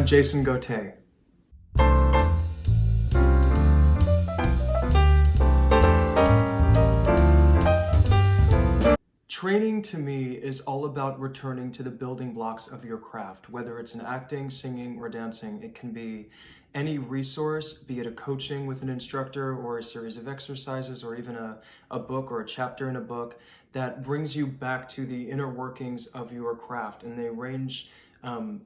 I'm Jason Gotay. Training to me is all about returning to the building blocks of your craft, whether it's in acting, singing, or dancing. It can be any resource, be it a coaching with an instructor or a series of exercises or even a book or a chapter in a book that brings you back to the inner workings of your craft. And they range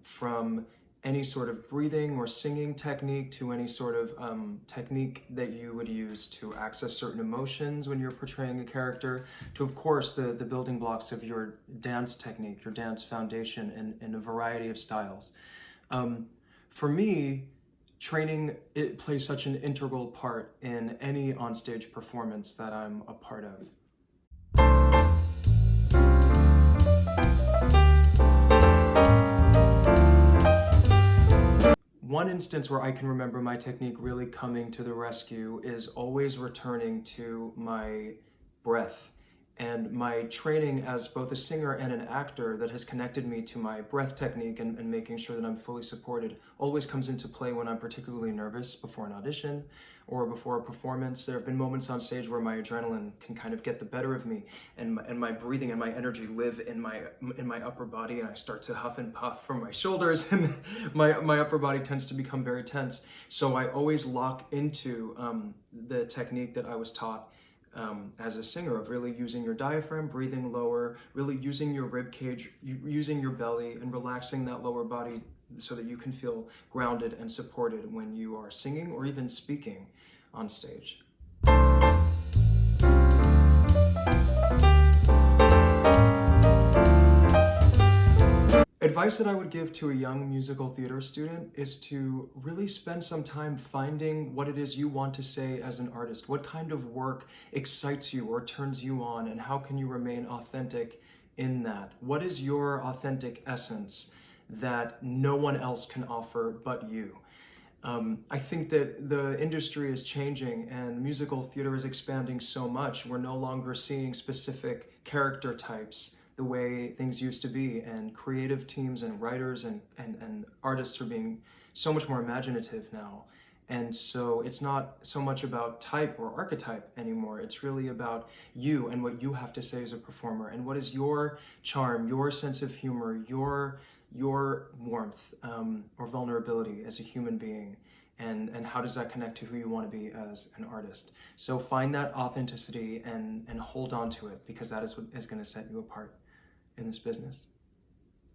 from any sort of breathing or singing technique to any sort of technique that you would use to access certain emotions when you're portraying a character, to of course the building blocks of your dance technique, your dance foundation in a variety of styles. For me, training, it plays such an integral part in any onstage performance that I'm a part of. One instance where I can remember my technique really coming to the rescue is always returning to my breath. And my training as both a singer and an actor that has connected me to my breath technique and making sure that I'm fully supported always comes into play when I'm particularly nervous before an audition or before a performance. There have been moments on stage where my adrenaline can kind of get the better of me, and my breathing and my energy live in my upper body, and I start to huff and puff from my shoulders, and my upper body tends to become very tense. So I always lock into the technique that I was taught as a singer, of really using your diaphragm, breathing lower, really using your rib cage, using your belly, and relaxing that lower body so that you can feel grounded and supported when you are singing or even speaking on stage. Advice that I would give to a young musical theater student is to really spend some time finding what it is you want to say as an artist. What kind of work excites you or turns you on, and how can you remain authentic in that? What is your authentic essence that no one else can offer but you? I think that the industry is changing and musical theater is expanding so much. We're no longer seeing specific character types the way things used to be, and creative teams and writers and artists are being so much more imaginative now. And so it's not so much about type or archetype anymore. It's really about you and what you have to say as a performer, and what is your charm, your sense of humor, your warmth or vulnerability as a human being, and how does that connect to who you want to be as an artist. So find that authenticity and hold on to it, because that is what is going to set you apart in this business.